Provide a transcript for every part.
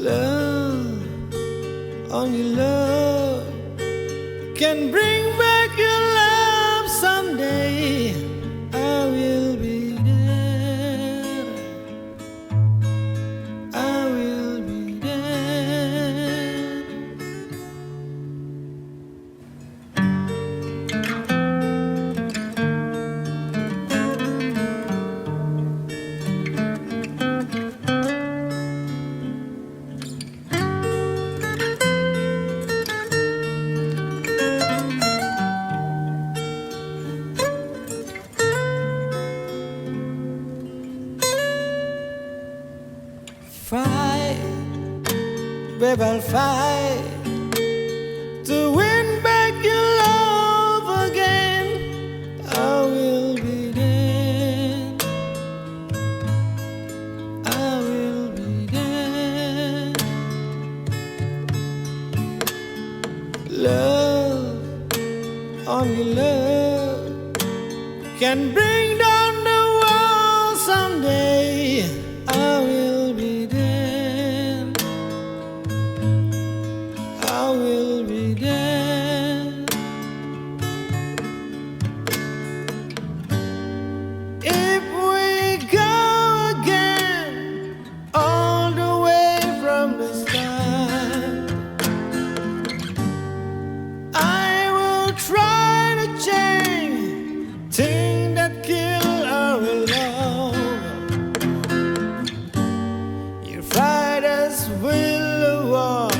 Love, only love can bring back your love someday. I will be there. I will be there. Fight, babe, I'll fight to win back your love again. I will be there. I will be there. Love, only love can bring down the wall someday. I will be there. I will be there. If we go again, all the way from the start, I will try to change things that kill our love. Your Friday's will of war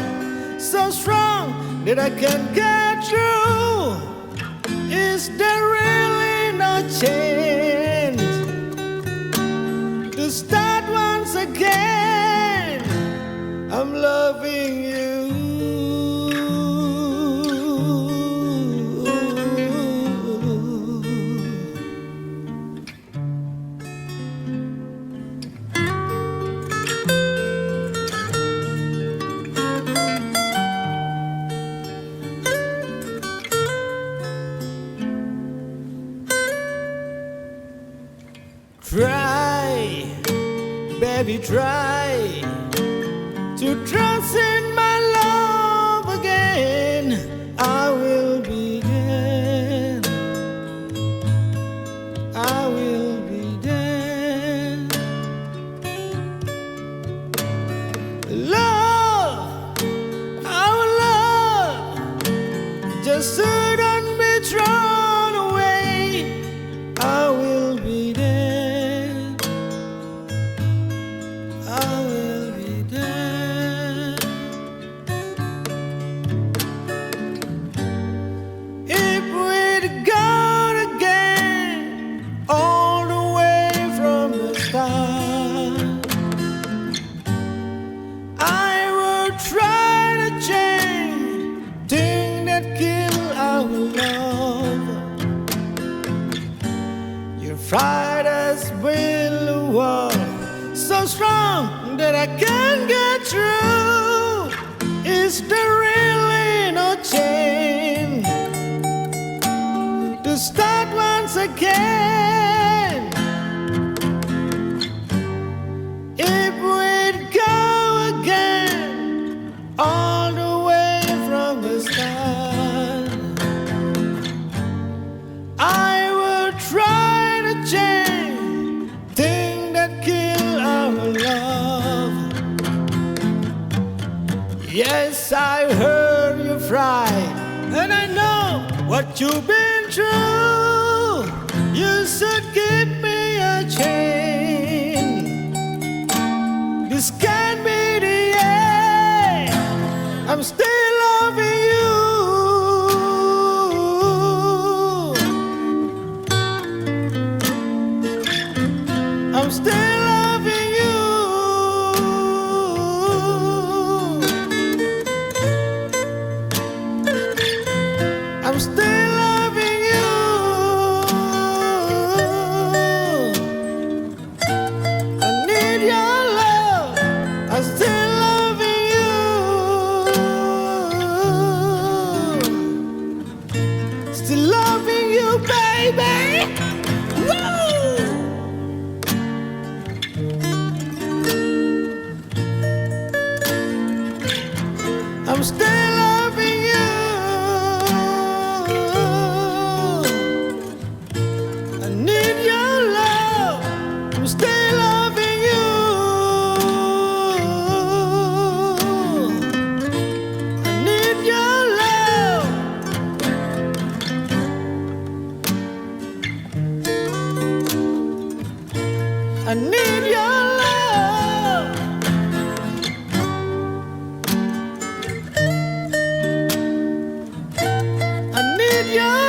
so strong that I can't get through. Is there really no chance to start once again? I'm loving you. Try, baby, try to trust in my love again. I will be there. I will be there. Love, our love, just shouldn't be thrown away. I will be there. I will be there. If we'd gone again, all the way from the start, I would try to change things that kill our love. Your Friday's will war so strong that I can't get through. Is there really no chance to start once again? If we'd go again, all the way from the start, I will try to change things that kill our love. Yes, I heard you cry, and I know what you've been through. You should give me a chain. This can't be the end. I'm still loving you. I'm still loving you. I'm still loving you. I'm still loving you. I need your love. I'm still loving you. I need your love. I need your love. I need your